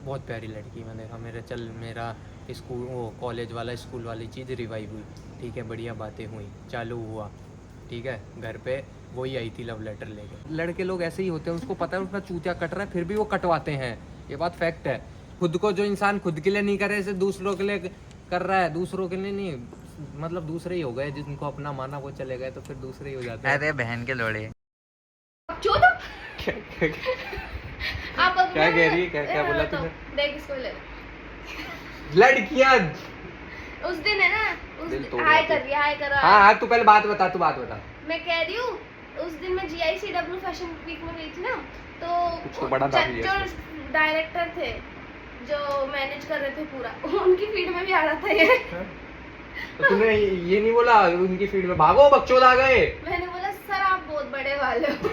बहुत प्यारी लड़की, मैंने देखा मेरा स्कूल वो कॉलेज वाला स्कूल वाली चीज़ रिवाइव हुई, ठीक है, बढ़िया बातें हुई, चालू हुआ, ठीक है। घर पे वही आई थी लव लेटर लेके। लड़के लोग ऐसे ही होते हैं, उसको पता है उसका चूतिया कट रहा है फिर भी वो कटवाते हैं, ये बात फैक्ट है। खुद को जो इंसान खुद के लिए नहीं करे इसे दूसरों के लिए कर रहा है, दूसरों के लिए नहीं, मतलब दूसरे ही हो गए, जिनको अपना माना वो चले गए तो फिर दूसरे ही हो जाते हैं। अरे बहन के लोड़े। क्या कह रही है, क्या बोला तूने? देख इसको ले लड़कियां उस दिन है ना, उस दिल तोड़ हाय जाती है। कर रही हाय कर हाँ तू पहले बात बता, तू बात बता। मैं कह रही हूँ उस दिन मैं GICW फैशन वीक में गई थी ना, कुछ तो बड़ा नाम लिया जो डायरेक्टर थे जो मैनेज कर रहे थे पूरा, उनकी फीड में भी आ रहा था ये। तो तूने ये नहीं बोला उनकी फील्ड में भागो बकचोद आ गए? मैंने बोला सर आप बहुत बड़े वाले हो।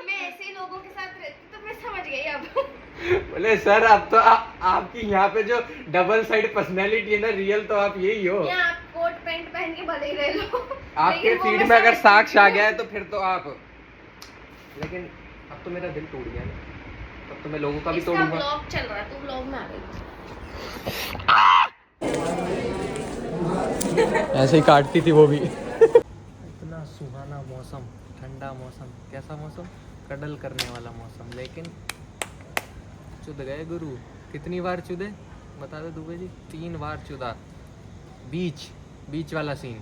मैं ऐसे ही लोगों के साथ रहती तो मैं समझ गई अब। बोले सर अब तो आपकी यहाँ पे जो डबल साइड पर्सनैलिटी है ना रियल, तो आप यही हो। या आप कोट पैंट पहन के भले ही रह लो, आपके लेकिन वो फीड मैं में अगर समझ साक्ष सकती आ हूँ। गया है तो फिर तो आप, लेकिन अब तो मेरा दिल टूट गया ना, अब तो मैं लोगों का भी इसका तोड़ूंगा। ब्लॉग चल रहा है, तू ब्लॉग में आ गई। ऐसे ही काटती थी वो भी। इतना सुहाना मौसम, ठंडा मौसम, कैसा मौसम, कडल करने वाला मौसम, लेकिन चुद गए गुरु। कितनी बार चुदे बता दे दुबे जी? 3 बार चुदा। बीच वाला सीन,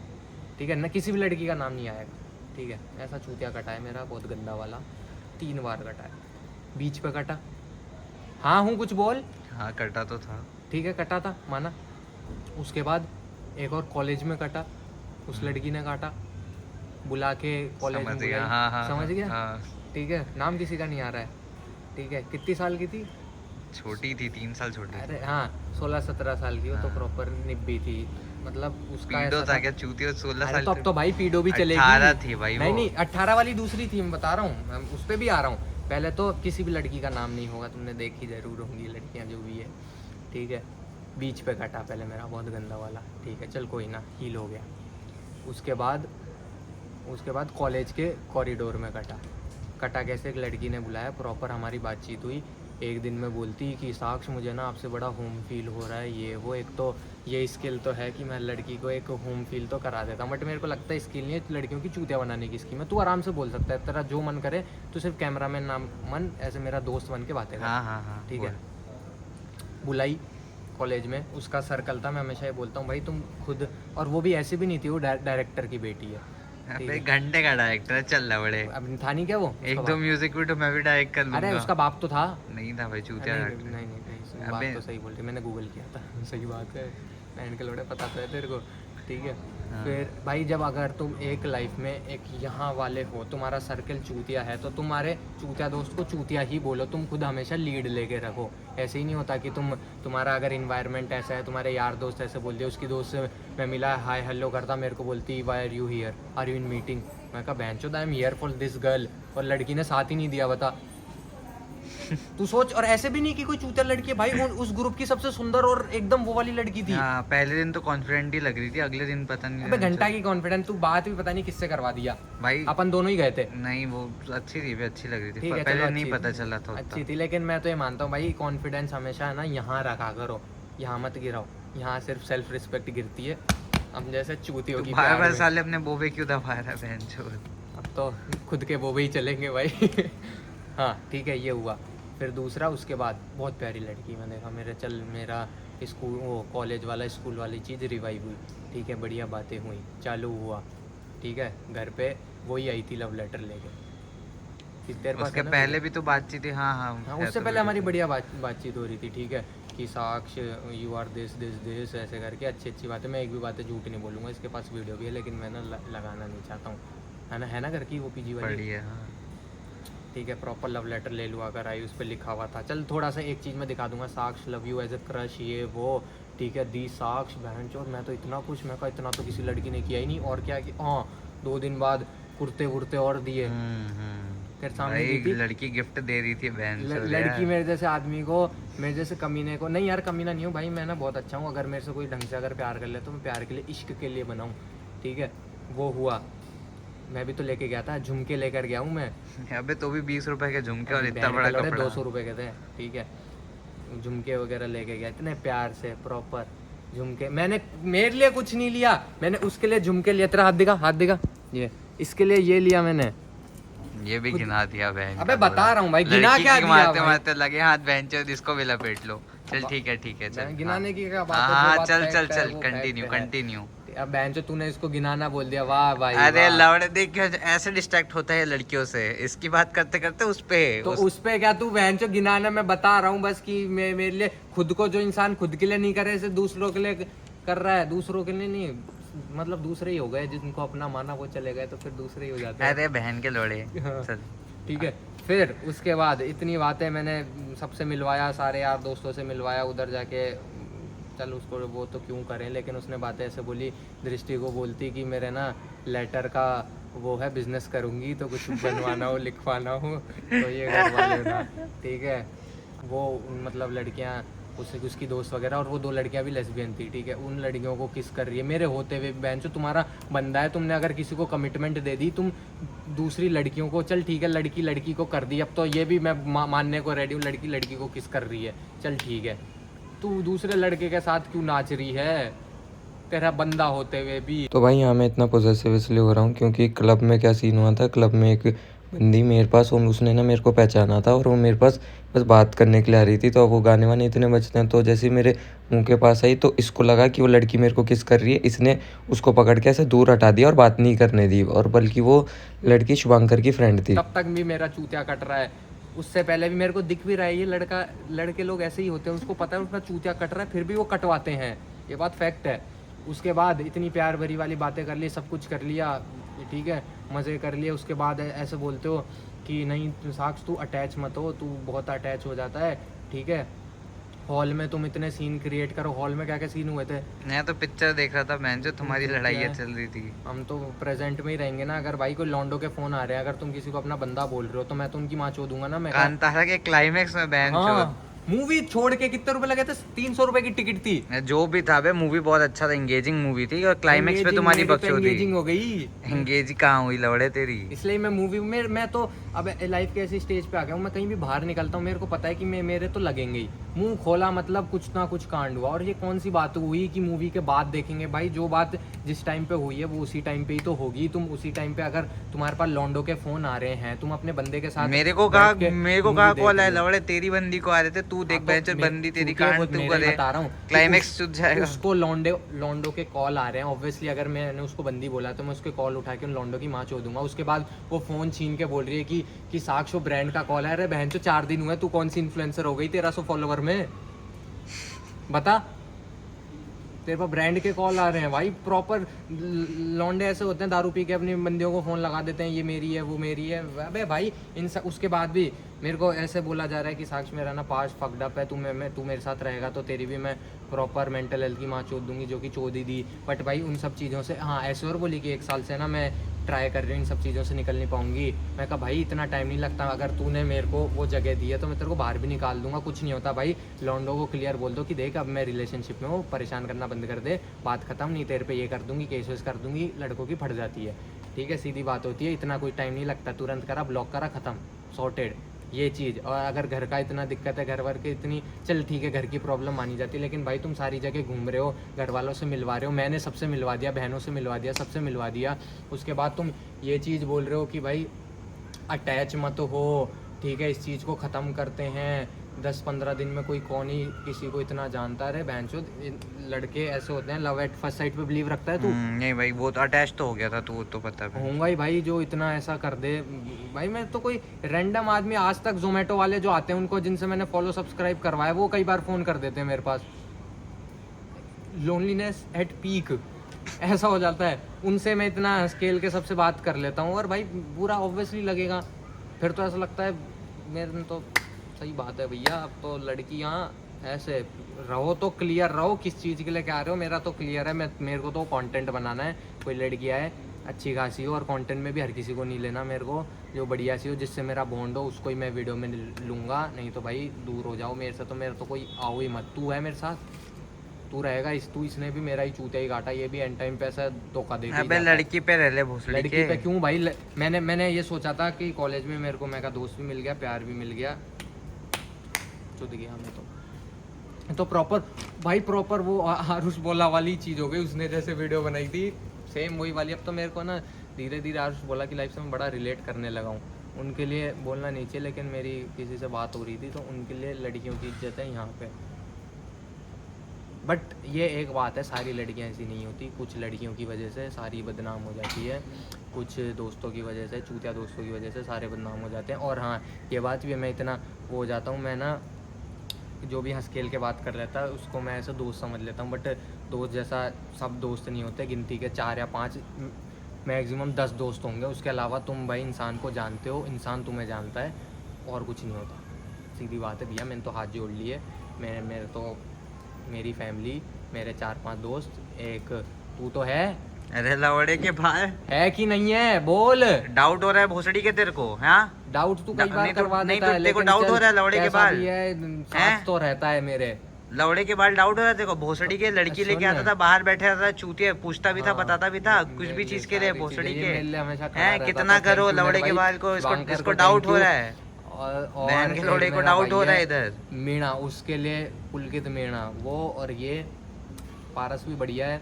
ठीक है ना, किसी भी लड़की का नाम नहीं आएगा, ठीक है। ऐसा चूतिया कटा है मेरा, बहुत गंदा वाला, 3 बार कटा है। बीच पे कटा, हाँ हूँ कुछ बोल। हाँ कटा तो था। ठीक है कटा था माना। उसके बाद एक और कॉलेज में कटा, उस लड़की ने काटा, बुला के कॉलेज में समझ गया। बुलाई। हाँ हाँ समझ गया। हाँ। ठीक है, नाम किसी का नहीं आ रहा है, ठीक है। कितनी साल की थी? छोटी थी, 3 साल छोटी। अरे हाँ 16-17 साल की, वो तो हाँ। प्रॉपर निब्बी थी, मतलब उसका पीडो ऐसा था क्या? चूती 16 अरे साल तो अब तो भाई पीडो भी चलेगी। 18 थी भाई नहीं वो। नहीं 18 वाली दूसरी थी, मैं बता रहा हूँ, मैं उस पर भी आ रहा हूँ। पहले तो किसी भी लड़की का नाम नहीं होगा, तुमने देखी जरूर होंगी लड़कियाँ जो भी है, ठीक है। बीच पे कटा पहले मेरा, बहुत गंदा वाला, ठीक है, चल कोई ना, हील हो गया। उसके बाद कॉलेज के कॉरिडोर में कटा कैसे, एक लड़की ने बुलाया, प्रॉपर हमारी बातचीत हुई। एक दिन में बोलती कि साक्ष मुझे ना आपसे बड़ा होम फील हो रहा है, ये वो। एक तो ये स्किल तो है कि मैं लड़की को एक होम फील तो करा देता हूँ, बट मेरे को लगता है स्किल नहीं है लड़कियों की चूतिया बनाने की स्कीम है। तू आराम से बोल सकता है, तेरा जो मन करे, तू सिर्फ कैमरा मैन नाम मन ऐसे मेरा दोस्त बन के बातें कर। हाँ हाँ हाँ ठीक है। बुलाई कॉलेज में, उसका सर्कल था, मैं हमेशा ये बोलता हूँ भाई तुम खुद, और वो भी ऐसे भी नहीं थी, वो डायरेक्टर की बेटी है। अबे घंटे का डायरेक्टर है, चल रहा बड़े। अब था नहीं क्या वो? एक दो म्यूजिक वीडियो मैं भी डायरेक्ट कर लूंगा। अरे उसका बाप तो था। नहीं था भाई, चूतिया नहीं डायरेक्टर। नहीं नहीं, अबे- बात तो सही बोल रही, मैंने गूगल किया था। सही बात है, बहन के लोड़े, पता तो है तेरे को, ठीक है। हाँ। फिर भाई जब अगर तुम एक लाइफ में एक यहाँ वाले हो, तुम्हारा सर्कल चूतिया है, तो तुम्हारे चूतिया दोस्त को चूतिया ही बोलो, तुम खुद हमेशा लीड लेके रखो। ऐसे ही नहीं होता कि तुम्हारा अगर इन्वायरमेंट ऐसा है, तुम्हारे यार दोस्त ऐसे बोल दिए, उसकी दोस्त से मैं मिला, हाय हेलो करता, मेरे को बोलती why are you here, are you in meeting, मैं कहा बहनचोद I am here for this girl, और लड़की ने साथ ही नहीं दिया, बता। तू सोच, और ऐसे भी नहीं कि कोई चूतिया लड़की है भाई, उस ग्रुप की सबसे सुंदर और एकदम वो वाली लड़की थी। हाँ, पहले दिन तो कॉन्फिडेंट ही लग रही थी, अगले दिन पता नहीं। अबे घंटा की कॉन्फिडेंस, तू बात भी पता नहीं किससे करवा दिया भाई अपन दोनों ही गए थे। नहीं वो अच्छी थी, भी अच्छी लग रही थी, ठीक है, पहले चलो नहीं अच्छी पता थी, चला था उतना। अच्छी थी, लेकिन मैं तो ये मानता हूँ भाई कॉन्फिडेंस हमेशा है ना यहाँ रखा करो, यहाँ मत गिराओ, यहाँ सिर्फ सेल्फ रिस्पेक्ट गिरती है। हम जैसे चूतियों की बार प्यार बार में। साले अपने बोबे क्यों दबा रहा है बहनचोद। अब तो खुद के वो भी चलेंगे भाई। हाँ ठीक है, ये हुआ। फिर दूसरा, उसके बाद बहुत प्यारी लड़की, मैंने देखा मेरा स्कूल वो कॉलेज वाला स्कूल वाली चीज़ रिवाइव हुई, ठीक है, बढ़िया बातें हुई, चालू हुआ, ठीक है। घर पे वही आई थी लव लेटर लेके। तेरे पास उसके है ना पहले भी तो बातचीत थी। हाँ हाँ हाँ, है उससे तो पहले हमारी वीडियो। बढ़िया बातचीत हो रही थी, ठीक है, कि साक्ष यू आर दिस ऐसे करके अच्छी बातें। मैं एक भी बातें झूठ नहीं बोलूँगा, इसके पास वीडियो भी है, लेकिन मैं ना लगाना नहीं चाहता हूँ, है ना घर की वो पीजी वाली, बढ़िया। हाँ ठीक है। प्रॉपर लव लेटर ले लूँ अगर आई, उस पर लिखा हुआ था। चल थोड़ा सा एक चीज़ मैं दिखा दूंगा, Saksh love you as a crush, ये वो, ठीक है। दी साक्ष बहन चोर, मैं तो इतना खुश, मैं कहा इतना तो किसी लड़की ने किया ही नहीं। और क्या कि हाँ 2 दिन बाद कुर्ते वुर्ते और दिए, तेरे सामने दी भाई थी। लड़की गिफ्ट दे रही थी बहन चोद लड़की यार। मेरे जैसे आदमी को, मेरे जैसे कमीने को नहीं यार, कमीना नहीं हूँ भाई, मैं ना बहुत अच्छा हूँ। अगर मेरे से कोई ढंग से अगर प्यार कर ले तो मैं प्यार के लिए, इश्क के लिए बनाऊँ, ठीक है। वो हुआ, मैं भी तो लेके गया था, झुमके लेकर गया हूँ मैं। अबे तो भी 20 रुपए के झुमके और इतना बड़ा कपड़ा। 200 रुपए के थे, ठीक है। झुमके वगैरह लेके गया इतने प्यार से, प्रॉपर झुमके। मैंने मेरे लिए कुछ नहीं लिया, मैंने उसके लिए झुमके लिया। तेरा हाथ दिखा, ये इसके लिए ये लिया मैंने। ये भी गिना दिया बहन। अबे बता रहा हूँ भाई, गिना क्या दिया मारते भाई? मारते लगे हाथ बहन चो, इसको भी लपेट लो। चल ठीक है चल। गिनाने की क्या बात है? हाँ जो बात चल fact चल है, चल वो कंटिन्यू fact है। कंटिन्यू। अब बहन जो तूने इसको गिनाना बोल दिया, वाह भाई अरे वाह। लवड़े देख क्या ऐसे डिस्ट्रैक्ट होता है लड़कियों से, इसकी बात करते करते उस पे तो उस पे क्या तू बहन जो गिनाना, मैं बता रहा हूँ बस कि मेरे लिए खुद को, जो इंसान खुद के लिए नहीं करे इसे दूसरों के लिए कर रहा है। दूसरों के लिए नहीं, मतलब दूसरे ही हो गए, जिनको अपना माना वो चले गए, तो फिर दूसरे ही हो जाते हैं। अरे बहन के लोड़े। हाँ। चल ठीक है। फिर उसके बाद इतनी बातें मैंने सबसे मिलवाया, सारे यार दोस्तों से मिलवाया। उधर जाके चल उसको वो तो क्यों करें, लेकिन उसने बातें ऐसे बोली, दृष्टि को बोलती कि मेरे ना लेटर का वो है, बिजनेस करूँगी, तो कुछ बनवाना हो लिखवाना हो तो ये करवा लेना, ठीक है। वो मतलब लड़कियाँ उसकी दोस्त वगैरह, और वो 2 लड़कियां भी लेस्बियन थी, ठीक है। उन लड़कियों को किस कर रही है मेरे होते हुए। बहन चो तुम्हारा बंदा है, तुमने अगर किसी को कमिटमेंट दे दी, तुम दूसरी लड़कियों को, चल ठीक है लड़की लड़की को कर दी, अब तो ये भी मैं मानने को रेडी हूँ, लड़की लड़की को किस कर रही है, चल ठीक है। तू दूसरे लड़के के साथ क्यों नाच रही है, तेरा बंदा होते हुए भी। तो भाई यहाँ मैं इतना पॉजेसिव इसलिए हो रहा हूँ क्योंकि क्लब में क्या सीन हुआ था। क्लब में एक बंदी मेरे पास, उसने ना मेरे को पहचाना था और वो मेरे पास बस बात करने के लिए आ रही थी। तो वो गाने वाने इतने बजते हैं, तो जैसे ही मेरे मुंह के पास आई तो इसको लगा कि वो लड़की मेरे को किस कर रही है। इसने उसको पकड़ के ऐसे दूर हटा दिया और बात नहीं करने दी, और बल्कि वो लड़की शुभांकर की फ्रेंड थी। तब तक भी मेरा चूतिया कट रहा है, उससे पहले भी मेरे को दिख भी रहा है ये लड़के लोग ऐसे ही होते हैं, उसको पता है उसका चूतिया कट रहा है, फिर भी वो कटवाते हैं, ये बात फैक्ट है। उसके बाद इतनी प्यार भरी वाली बातें कर ली, सब कुछ कर लिया, ठीक है, मज़े कर लिए। उसके बाद ऐसे बोलते हो कि नहीं साक्ष तू अटैच मत हो, तू बहुत अटैच हो जाता है, ठीक है। हॉल में तुम इतने सीन क्रिएट करो, हॉल में क्या क्या सीन हुए थे? मैं तो पिक्चर देख रहा था बहन जो तुम्हारी लड़ाइयाँ चल रही थी। हम तो प्रेजेंट में ही रहेंगे ना। अगर भाई कोई लॉन्डो के फोन आ रहे हैं, अगर तुम किसी को अपना बंदा बोल रहे हो, तो मैं तो उनकी माँ चो दूंगा ना। मैं कांतारा के क्लाइमेक्स में बहन हाँ, मूवी छोड़ के कितने रुपए लगे थे? 300 रुपए की टिकट थी। जो भी था बे, मूवी बहुत अच्छा था, एंगेजिंग मूवी थी, और क्लाइमेक्स पे तुम्हारी बकचोदी। एंगेजिंग हो गई, एंगेज कहाँ हुई लवड़े तेरी। इसलिए मैं मूवी में, मैं तो अब लाइफ के ऐसी स्टेज पे आ गया हूँ, मैं कहीं भी बाहर निकलता हूँ, मेरे को पता है कि मेरे तो लगेंगे ही। मुंह खोला मतलब कुछ ना कुछ कांड हुआ। और ये कौन सी बात हुई कि मूवी के बाद देखेंगे? भाई जो बात जिस टाइम पे हुई है वो उसी टाइम पे ही तो होगी। तुम उसी टाइम पे, अगर तुम्हारे पास लॉन्डो के फोन आ रहे हैं, तुम अपने बंदे के साथ मेरे को कहा कॉल है लवड़े, तेरी बंदी को आ रहे थे, तू देख बहन बंदी तेरी कांड तू करे, बता रहा हूँ क्लाइमेक्स छूट जाएगा। उसको लॉन्डो के कॉल आ रहे हैं, ऑब्वियसली अगर मैंने उसको बंदी बोला तो मैं उसके कॉल उठा के उन लॉन्डो की माँ चो दूंगा। उसके बाद वो फोन छीन के बोल रही है कि साक्ष वो ब्रांड का कॉल है। अरे बहन चो 4 दिन हुए, तू कौन सी इन्फ्लुएंसर हो गई 1300 फॉलोवर में? बता, तेरे पास ब्रांड के कॉल आ रहे हैं भाई। प्रॉपर लौंडे ऐसे होते हैं, दारू पी के अपनी बंदियों को फ़ोन लगा देते हैं, ये मेरी है वो मेरी है। अबे भाई उसके बाद भी मेरे को ऐसे बोला जा रहा है कि साक्ष मेरा ना पास्ट फक्ड अप है, तू मेरे साथ रहेगा तो तेरी भी मैं प्रॉपर मेंटल हेल्थ की माँ चोद दूंगी, जो कि चोद ही दी। बट भाई उन सब चीज़ों से, हाँ ऐसे और बोली कि 1 साल से ना मैं ट्राई कर रही हूँ, इन सब चीज़ों से निकल नहीं पाऊंगी। मैं कहा भाई इतना टाइम नहीं लगता, अगर तूने मेरे को वो जगह दी है तो मैं तेरे को बाहर भी निकाल दूंगा, कुछ नहीं होता भाई। लॉन्डो को क्लियर बोल दो कि देख अब मैं रिलेशनशिप में हूँ, परेशान करना बंद कर दे, बात खत्म, नहीं तेरे पे ये कर दूंगी, केस वेस कर दूंगी। लड़कों की फट जाती है, ठीक है, सीधी बात होती है, इतना कोई टाइम नहीं लगता, तुरंत करा, ब्लॉक करा, खत्म, सॉर्टेड ये चीज़। और अगर घर का इतना दिक्कत है, घर वर के इतनी, चल ठीक है घर की प्रॉब्लम मानी जाती है, लेकिन भाई तुम सारी जगह घूम रहे हो, घर वालों से मिलवा रहे हो, मैंने सबसे मिलवा दिया, बहनों से मिलवा दिया, सबसे मिलवा दिया। उसके बाद तुम ये चीज़ बोल रहे हो कि भाई अटैच मत हो, ठीक है, इस चीज़ को ख़त्म करते हैं, 10-15 दिन में कोई कौन ही किसी को इतना जानता है। बहनचोद लड़के ऐसे होते हैं, लव एट फर्स्ट साइट पे बिलीव रखता है तू? नहीं भाई वो तो अटैच तो हो गया था, तू तो पता है। होऊंगा ही भाई, जो इतना ऐसा कर दे भाई। मैं तो कोई रैंडम आदमी, आज तक जोमेटो वाले जो आते हैं उनको, जिनसे मैंने फॉलो सब्सक्राइब करवाया, वो कई बार फ़ोन कर देते हैं मेरे पास। लोनलीनेस एट पीक ऐसा हो जाता है, उनसे मैं इतना स्केल के सबसे बात कर लेता हूँ, और भाई पूरा ऑब्वियसली लगेगा। फिर तो ऐसा लगता है मेरे तो सही बात है भैया, अब तो लड़कियाँ ऐसे रहो तो क्लियर रहो, किस चीज़ के लिए क्या रहे हो। मेरा तो क्लियर है, मेरे को तो कंटेंट बनाना है, कोई लड़की आए अच्छी खासी हो, और कंटेंट में भी हर किसी को नहीं लेना, मेरे को जो बढ़िया सी हो, जिससे मेरा बॉन्ड हो, उसको ही मैं वीडियो में लूँगा। नहीं तो भाई दूर हो जाओ मेरे से, तो मेरा तो कोई आओ ही मत। तू है मेरे साथ, तू रहेगा इसने भी मेरा ही चूतिया ही काटा, ये भी एंड टाइम पे ऐसा धोखा दे के ही अबे जाता है। लड़की पे रह ले भोसड़ी लड़की के। पे क्यों भाई? मैंने ये सोचा था कि कॉलेज में मेरे को मैं का दोस्त भी मिल गया, प्यार भी मिल गया, चुद गया मैं तो प्रॉपर भाई प्रॉपर वो आरुष बोला वाली चीज़ हो गई। उसने जैसे वीडियो बनाई थी सेम वही वाली। अब तो मेरे को ना धीरे धीरे आरुष बोला कि लाइफ से मैं बड़ा रिलेट करने लगा हूँ। उनके लिए बोलना नहीं चाहिए, लेकिन मेरी किसी से बात हो रही थी तो उनके लिए लड़कियों की इज्जत है यहाँ पे। बट ये एक बात है, सारी लड़कियाँ ऐसी नहीं होती। कुछ लड़कियों की वजह से सारी बदनाम हो जाती है, कुछ दोस्तों की वजह से, चूतिया दोस्तों की वजह से सारे बदनाम हो जाते हैं। और हाँ, ये बात भी मैं इतना वो हो जाता हूँ, मैं ना जो भी हंस खेल के बात कर लेता है उसको मैं ऐसा दोस्त समझ लेता हूँ। बट दोस्त जैसा सब दोस्त नहीं होते, गिनती के 4 या 5 मैक्सिमम 10 दोस्त होंगे। उसके अलावा तुम भाई इंसान को जानते हो, इंसान तुम्हें जानता है, और कुछ नहीं होता। सीधी बात है भैया, मैंने तो हाथ जोड़ लिए। मेरे तो मेरी फैमिली, मेरे 4-5 दोस्त, एक तू तो है। अरे लवड़े के भाई, है कि नहीं है बोल। डाउट हो रहा है भोसड़ी के तेरे को? हाँ डाउट तू कई बार नहीं तो- करवा नहीं देता तो है, तेरे को लेकिन डाउट चल, हो रहा है लवड़े के कैसा बाल? भी है, साथ तो रहता है मेरे। लवड़े के बाल डाउट हो रहा है देखो। भोसड़ी के लड़की सुन लेके आता ना। था, बाहर बैठे रहता था, चूतिया पूछता भी था, हाँ, बताता भी था कुछ मेरे भी लिए चीज के लिए सारी भोसड़ी चीजें, के मेरे लिए हमेशा खड़ा हैं। रहता कितना था। करो Thank you लवड़े के मेरे बाल को, भाई, वांकर इसको को डाउट thank हो you। रहा है। और बहन के एक लोड़े को मेरा डाउट भाई हो रहा है इधर। मीणा, उसके लिए पुलकित मीणा, वो और ये पारस भी बढ़िया है।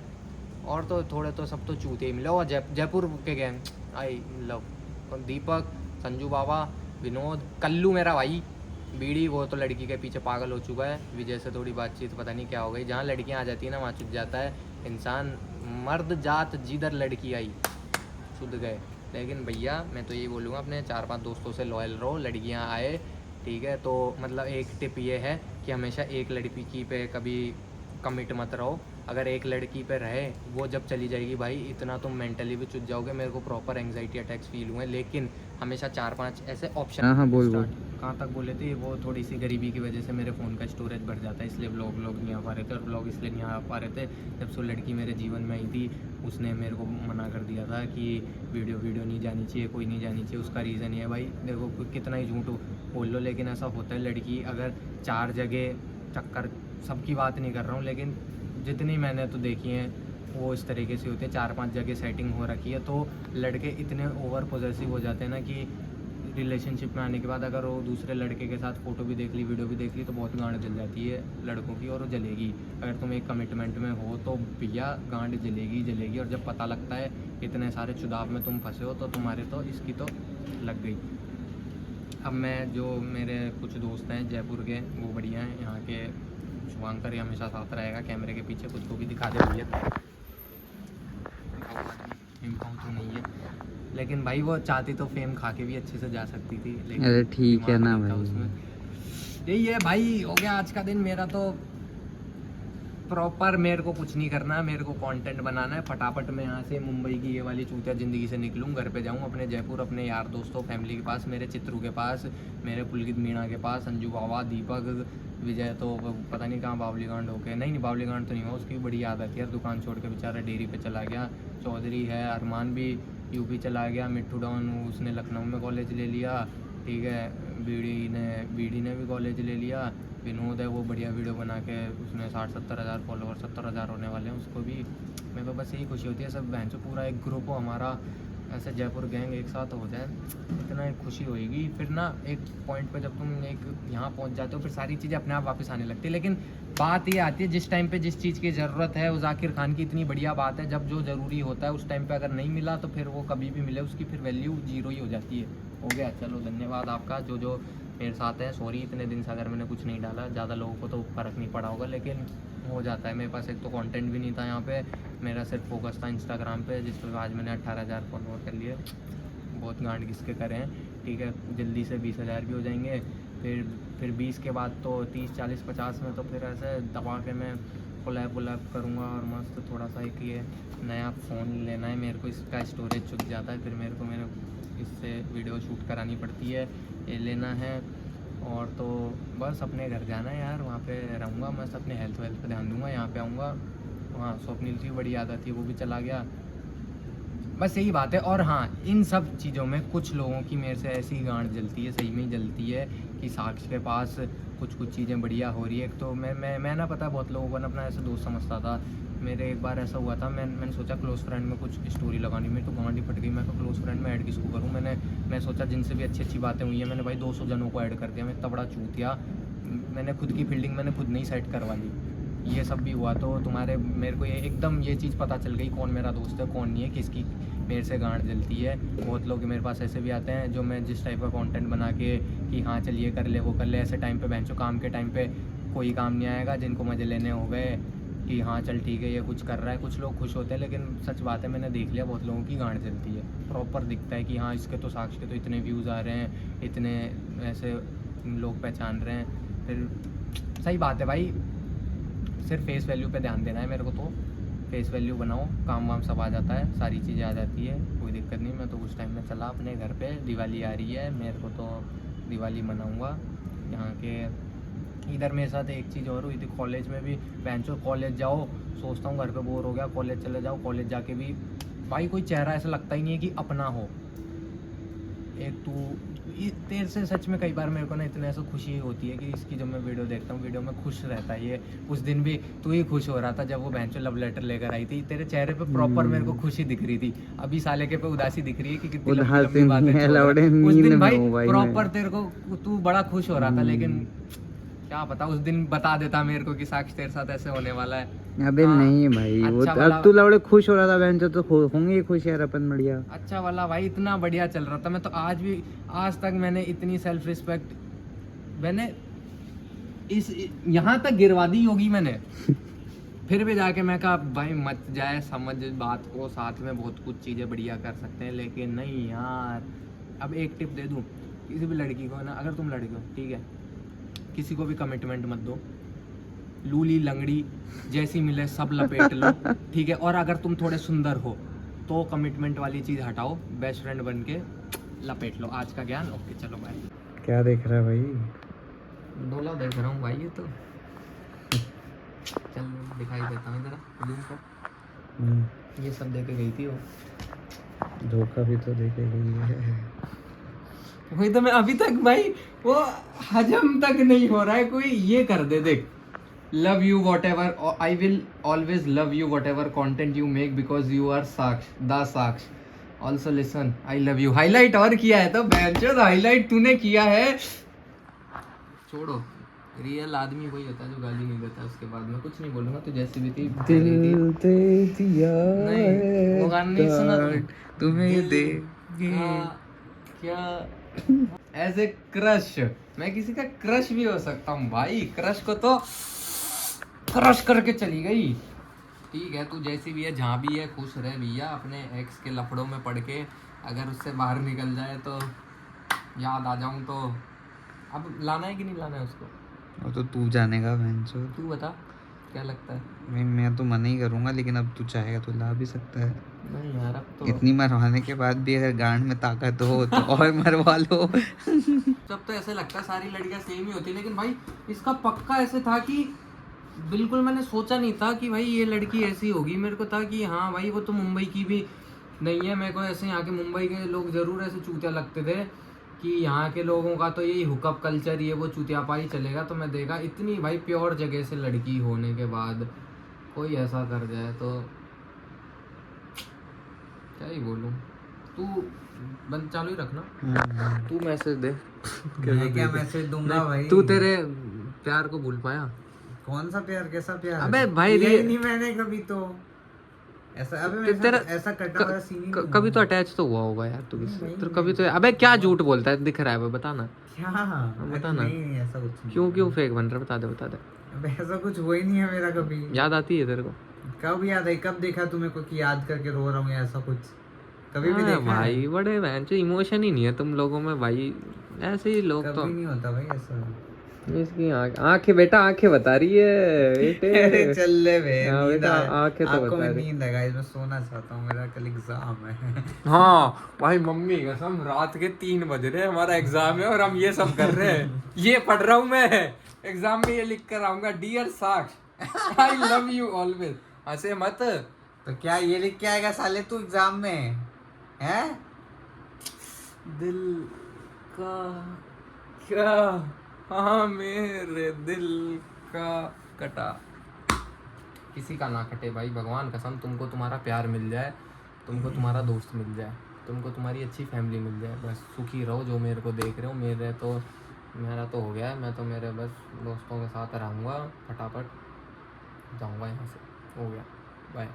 और तो थोड़े तो सब तो चूते ही मिले। और जयपुर के गैंग आई लव, दीपक, संजू बाबा, विनोद, कल्लू मेरा भाई, बीड़ी, वो तो लड़की के पीछे पागल हो चुका है। विजय से थोड़ी बातचीत पता नहीं क्या हो गई। जहाँ लड़कियाँ आ जाती है ना वहाँ चुद जाता है इंसान। मर्द जात जिधर लड़की आई चुद गए। लेकिन भैया मैं तो यही बोलूँगा, अपने 4-5 दोस्तों से लॉयल रहो, लड़कियाँ आए ठीक है। तो मतलब एक टिप ये है कि हमेशा एक लड़की पे कभी कमिट मत रहो। अगर एक लड़की पे रहे, वो जब चली जाएगी भाई इतना तुम मेंटली भी चुद जाओगे। मेरे को प्रॉपर एंग्जाइटी अटैक्स फील हुए। लेकिन हमेशा 4-5 ऐसे ऑप्शन। हाँ, बोल। कहाँ तक बोले थे? वो थोड़ी सी गरीबी की वजह से मेरे फ़ोन का स्टोरेज बढ़ जाता है, इसलिए व्लॉग नहीं आ पा रहे थे। और व्लॉग इसलिए नहीं आ पा रहे थे, जब से लड़की मेरे जीवन में आई थी उसने मेरे को मना कर दिया था कि वीडियो नहीं जानी चाहिए, कोई नहीं जानी चाहिए। उसका रीज़न ये है भाई, देखो कितना ही झूठ बोल लो, लेकिन ऐसा होता है। लड़की अगर 4 जगह चक्कर, सबकी बात नहीं कर रहा हूँ, लेकिन जितनी मैंने तो देखी हैं वो इस तरीके से होते हैं। 4-5 जगह सेटिंग हो रखी है, तो लड़के इतने ओवर पॉजेसिव हो जाते हैं ना कि रिलेशनशिप में आने के बाद अगर वो दूसरे लड़के के साथ फ़ोटो भी देख ली, वीडियो भी देख ली, तो बहुत गांड जल जाती है लड़कों की, और वो जलेगी। अगर तुम एक कमिटमेंट में हो तो भैया गांड जलेगी। और जब पता लगता है इतने सारे चुदाव में तुम फंसे हो, तो तुम्हारे तो इसकी तो लग गई। अब मैं जो मेरे कुछ दोस्त हैं जयपुर के, वो बढ़िया हैं। यहाँ के शुभांकर ही हमेशा साथ रहेगा कैमरे के पीछे, कुछ को भी दिखा दे भैया। फेम तो नहीं है, लेकिन भाई वो चाहती तो फेम खा के भी अच्छे से जा सकती थी, लेकिन अरे ठीक है ना दिमाग नहीं था भाई। उसमें। यही है भाई, हो गया आज का दिन मेरा। तो प्रॉपर मेरे को कुछ नहीं करना है, मेरे को कंटेंट बनाना है। फटाफट मैं यहाँ से मुंबई की ये वाली चूतिया ज़िंदगी से निकलूँ, घर पे जाऊँ अपने जयपुर, अपने यार दोस्तों फैमिली के पास, मेरे चित्रू के पास, मेरे पुलकित मीणा के पास, संजू बाबा, दीपक, विजय तो पता नहीं कहाँ बावली गांड होके, नहीं बावली गांड तो नहीं हुआ, उसकी बड़ी आदत है यार, दुकान छोड़ के बेचारा डेयरी पे चला गया। चौधरी है, अरमान भी यूपी चला गया, मिट्टू डाउन उसने लखनऊ में कॉलेज ले लिया, ठीक है। बीडी ने भी कॉलेज ले लिया। विनोद है, वो बढ़िया वीडियो बना के उसने 60-70 हज़ार फॉलोवर, 70 हज़ार होने वाले हैं उसको भी। मेरे को बस यही खुशी होती है, सब बहन से पूरा एक ग्रुप हो हमारा, ऐसे जयपुर गैंग एक साथ हो जाए, इतना एक खुशी होएगी। फिर ना एक पॉइंट पे जब तुम एक यहाँ पहुँच जाते हो, फिर सारी चीज़ें अपने आप वापस आने लगती है। लेकिन बात ये आती है, जिस टाइम पे जिस चीज़ की ज़रूरत है, वो जाकिर खान की इतनी बढ़िया बात है, जब जो ज़रूरी होता है उस टाइम पे अगर नहीं मिला तो फिर वो कभी भी मिले उसकी फिर वैल्यू 0 ही हो जाती है। हो गया, चलो धन्यवाद आपका जो मेरे साथ है। सॉरी इतने दिन से अगर मैंने कुछ नहीं डाला, ज़्यादा लोगों को तो फ़र्क नहीं पड़ा होगा, लेकिन हो जाता है। मेरे पास एक तो कंटेंट भी नहीं था यहाँ पे, मेरा सिर्फ फोकस था इंस्टाग्राम पे, जिस पर आज मैंने 18,000 फॉलोवर कर लिए। बहुत गांड किसके करे हैं, ठीक है। जल्दी से 20,000 भी हो जाएंगे, फिर 20 के बाद तो 30, 40, 50 में तो फिर ऐसे दबा के मैं कोलैब करूँगा। और मस्त थोड़ा सा एक ये नया फ़ोन लेना है मेरे को, इसका स्टोरेज चुक जाता है, फिर मेरे को इससे वीडियो शूट करानी पड़ती है, ये लेना है। और तो बस अपने घर जाना है यार, वहाँ पे रहूँगा मस्त, अपने हेल्थ पे ध्यान दूँगा। यहाँ पे आऊँगा, वहाँ स्वप्निल की बड़ी आदत थी, वो भी चला गया, बस यही बात है। और हाँ, इन सब चीज़ों में कुछ लोगों की मेरे से ऐसी गांड जलती है, सही में ही जलती है, कि साक्ष के पास कुछ चीज़ें बढ़िया हो रही है। एक तो मैं ना पता है बहुत लोगों को ना अपना ऐसा दोस्त समझता था। मेरे एक बार ऐसा हुआ था, मैंने सोचा क्लोज़ फ्रेंड में कुछ स्टोरी लगानी, मेरी तो गांड ही फट गई। मैं तो क्लोज़ फ्रेंड में ऐड किसको करूँ? मैं सोचा जिनसे भी अच्छी बातें हुई है मैंने भाई 200 जनों को ऐड कर दिया। मैं इतना बड़ा चूतिया, मैंने खुद की फील्डिंग मैंने खुद नहीं सेट करवा ली। ये सब भी हुआ तो मेरे को ये एकदम ये चीज़ पता चल गई कौन मेरा दोस्त है कौन नहीं है, किसकी मेरे से गांड जलती है। बहुत लोग मेरे पास ऐसे भी आते हैं जो मैं जिस टाइप का कंटेंट बना के कि हाँ चल ये कर ले वो कर ले, ऐसे टाइम पे बहनचो काम के टाइम पे कोई काम नहीं आएगा, जिनको मज़े लेने हो गए कि हाँ चल ठीक है ये कुछ कर रहा है, कुछ लोग खुश होते हैं। लेकिन सच बात है मैंने देख लिया बहुत लोगों की गांड जलती है। प्रॉपर दिखता है कि हाँ इसके तो साक्ष के तो इतने व्यूज़ आ रहे हैं, इतने ऐसे लोग पहचान रहे हैं। फिर सही बात है भाई, सिर्फ फेस वैल्यू पे ध्यान देना है मेरे को। तो फेस वैल्यू बनाओ, काम वाम सब आ जाता है, सारी चीज़ें आ जाती है, कोई दिक्कत नहीं। मैं तो उस टाइम में चला अपने घर पे, दिवाली आ रही है, मेरे को तो दिवाली मनाऊंगा यहाँ के। इधर मेरे साथ एक चीज़ और हुई थी कॉलेज में भी। बेंचो कॉलेज जाओ, सोचता हूँ घर पे बोर हो गया, कॉलेज चले जाओ, कॉलेज जाके भी भाई कोई चेहरा ऐसा लगता ही नहीं है कि अपना हो। एक तू तेरे से सच में कई बार मेरे को ना इतने ऐसा खुशी होती है कि इसकी जब मैं वीडियो देखता हूँ, वीडियो में खुश रहता है ये। उस दिन भी तू ही खुश हो रहा था जब वो बहनचोद लव लेटर लेकर आई थी, तेरे चेहरे पे प्रॉपर मेरे को खुशी दिख रही थी। अभी साले के पे उदासी दिख रही है कि कितनी लंबी बातें छोड़ रहा है। उस दिन भाई प्रॉपर तेरे को तू बड़ा खुश हो रहा था, लेकिन क्या पता उस दिन बता देता मेरे को कि साक्ष तेरे साथ ऐसे होने वाला है। अबे नहीं भाई, वो अच्छा अब तू लौड़े खुश हो रहा था बहन, तो होंगे खुश यार अपन बढ़िया। अच्छा वाला भाई इतना बढ़िया चल रहा था। मैं तो आज तक मैंने इतनी सेल्फ रिस्पेक्ट मैंने इस यहाँ तक गिरवा दी होगी मैंने। फिर भी जाके मैं कहा भाई मत जाए, समझ बात को, साथ में बहुत कुछ चीज़ें बढ़िया कर सकते हैं। लेकिन नहीं यार, अब एक टिप दे दूँ किसी भी लड़की को ना, अगर तुम लड़की हो ठीक है, किसी को भी कमिटमेंट मत दो। लूली लंगड़ी जैसी मिले सब लपेट लो, ठीक है। और अगर तुम थोड़े सुंदर हो तो कमिटमेंट वाली चीज़ हटाओ, बेस्ट फ्रेंड बन के लपेट लो। आज का ज्ञान। ओके चलो बाय। क्या देख रहा है भाई? डोला देख रहा हूँ भाई, ये तो चल दिखाई देता हूँ जरा लूम को। ये सब देके गई थी वो, धोखा भी तो देखे गई है। वही तो मैं अभी तक भाई वो हजम तक नहीं हो रहा है। कोई ये कर दे, देख love you whatever, I will always love you whatever content you make because you are Saksh, the Saksh. Also listen, I love you. Highlight और किया है तो बेंचोद हाईलाइट तूने किया है। छोड़ो, रियल आदमी वही होता है जो गाली नहीं देता। उसके बाद मैं कुछ नहीं बोलूंगा, तो जैसी भी थी दिल दे दिया नहीं, वो गाना नहीं सुना तुम्हें दे क्या एज ए क्रश। मैं किसी का क्रश भी हो सकता हूँ भाई, क्रश को तो क्रश करके चली गई। ठीक है, तू जैसी भी है, जहाँ भी है, खुश रह भैया। अपने एक्स के लफड़ों में पड़ के अगर उससे बाहर निकल जाए तो याद आ जाऊँ तो अब लाना है कि नहीं लाना है उसको, वो तो तू जानेगा बहन। तू बता क्या लगता है। मैं तो मना ही करूंगा, लेकिन अब तू चाहेगा तो ला भी सकता है। नहीं यार अब तो इतनी मरवाने के बाद भी अगर गांड में ताकत हो तो और मरवा लो। जब तो ऐसे लगता है सारी लड़कियां सेम ही होती है, लेकिन भाई इसका पक्का ऐसे था कि बिल्कुल मैंने सोचा नहीं था कि भाई ये लड़की ऐसी होगी। मेरे को था कि हाँ भाई वो तो मुंबई की भी नहीं है। मेरे को ऐसे यहाँ के मुंबई के लोग ज़रूर ऐसे चूतिया लगते थे कि यहाँ के लोगों का तो यही हुकअप कल्चर, ये वो चूतियापा ही चलेगा। तो मैं देखा इतनी भाई प्योर जगह से लड़की होने के बाद कोई ऐसा कर जाए तो क्या ही बोलूँ। तू बंद चालू ही रखना, तू मैसेज दे। क्या मैसेज दूंगा भाई? तू तेरे प्यार को भूल पाया? कौन सा प्यार, कैसा प्यार? अबे भाई नहीं मैंने कभी तो ऐसा, अबे तेरा ऐसा कटा हुआ सीन ही कभी तो अटैच तो हुआ होगा यार तू किसी तो कभी तो। अबे क्या झूठ बोलता है, दिख रहा है बता ना, क्या बता ना। नहीं ऐसा कुछ नहीं। क्यों फेक बन रहा, बता दे। अबे ऐसा कुछ हुआ ही नहीं है मेरा कभी। याद आती है तेरे को? कब याद है? कब देखा तुम्हें को कि याद करके रो रहा हूँ या ऐसा कुछ? कभी भी देखा भाई है? बड़े बहन से इमोशन ही नहीं है तुम लोगों में भाई, ऐसे ही लोग तो। कभी नहीं होता भाई ऐसा। इसकी आंखें बेटा, आंखें बता रही है बेटे। चल ले बे, हाँ बेटा, आंखें तो बता रही। नींद लगा, मैं सोना चाहता हूँ, मेरा कल एग्जाम है। हाँ भाई मम्मी कसम, रात के 3 बज रहे हैं, हमारा एग्जाम है और हम ये सब कर रहे हैं। ये पढ़ रहा हूँ मैं, एग्जाम में ये लिख कर आऊंगा, डियर साक्ष आई लव यू ऑलवेज। हंसे मत। तो क्या ये लिख के आएगा साले तू एग्जाम में? हैं? दिल का क्या हाँ मेरे दिल का कटा। किसी का ना कटे भाई, भगवान कसम, तुमको तुम्हारा प्यार मिल जाए, तुमको तुम्हारा दोस्त मिल जाए, तुमको तुम्हारी अच्छी फैमिली मिल जाए, बस सुखी रहो। जो मेरे को देख रहे हो, मेरा तो हो गया है। मैं तो मेरे बस दोस्तों के साथ रहूँगा, फटाफट जाऊँगा यहाँ से। हो गया, बाय।